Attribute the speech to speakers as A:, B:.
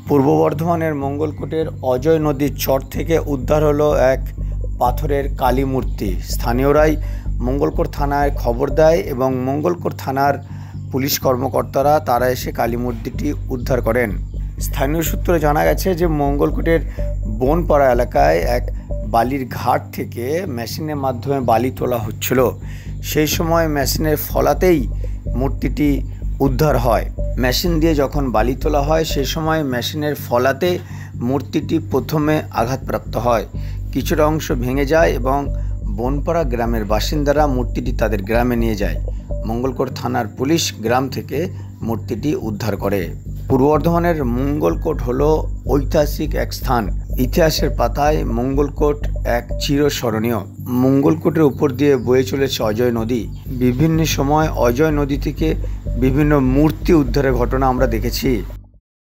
A: পূর্ব বর্ধমানের মঙ্গলকোটের অজয় নদীর চর থেকে উদ্ধার হলো এক পাথরের কালী মূর্তি। স্থানীয়রাই মঙ্গলকোট থানায় খবর দেয় এবং মঙ্গলকোট থানার পুলিশ কর্মকর্তারা তারা এসে কালী মূর্তিটি উদ্ধার করেন। স্থানীয় সূত্রে জানা গেছে যে মঙ্গলকোটের বনপাড়া এলাকায় এক বালির ঘাট থেকে মেশিনের মাধ্যমে বালি তোলা হচ্ছিল। সেই সময় মেশিনের ফলাতেই মূর্তিটি উদ্ধার হয়। মেশিন দিয়ে যখন বালি তোলা হয় সেই সময় মেশিনের ফলাতে মূর্তিটি প্রথমে আঘাতপ্রাপ্ত হয়, কিছুটা অংশ ভেঙে যায় এবং বনপাড়া গ্রামের বাসিন্দারা মূর্তিটি তাদের গ্রামে নিয়ে যায়। মঙ্গলকোট থানার পুলিশ গ্রাম থেকে মূর্তিটি উদ্ধার করে। পূর্ব বর্ধমানের মঙ্গলকোট হলো ঐতিহাসিক এক স্থান। ইতিহাসের পাতায় মঙ্গলকোট এক চিরস্মরণীয়। মঙ্গলকোটের উপর দিয়ে বয়ে চলেছে অজয় নদী। বিভিন্ন সময় অজয় নদী থেকে বিভিন্ন মূর্তি উদ্ধারের ঘটনা আমরা দেখেছি।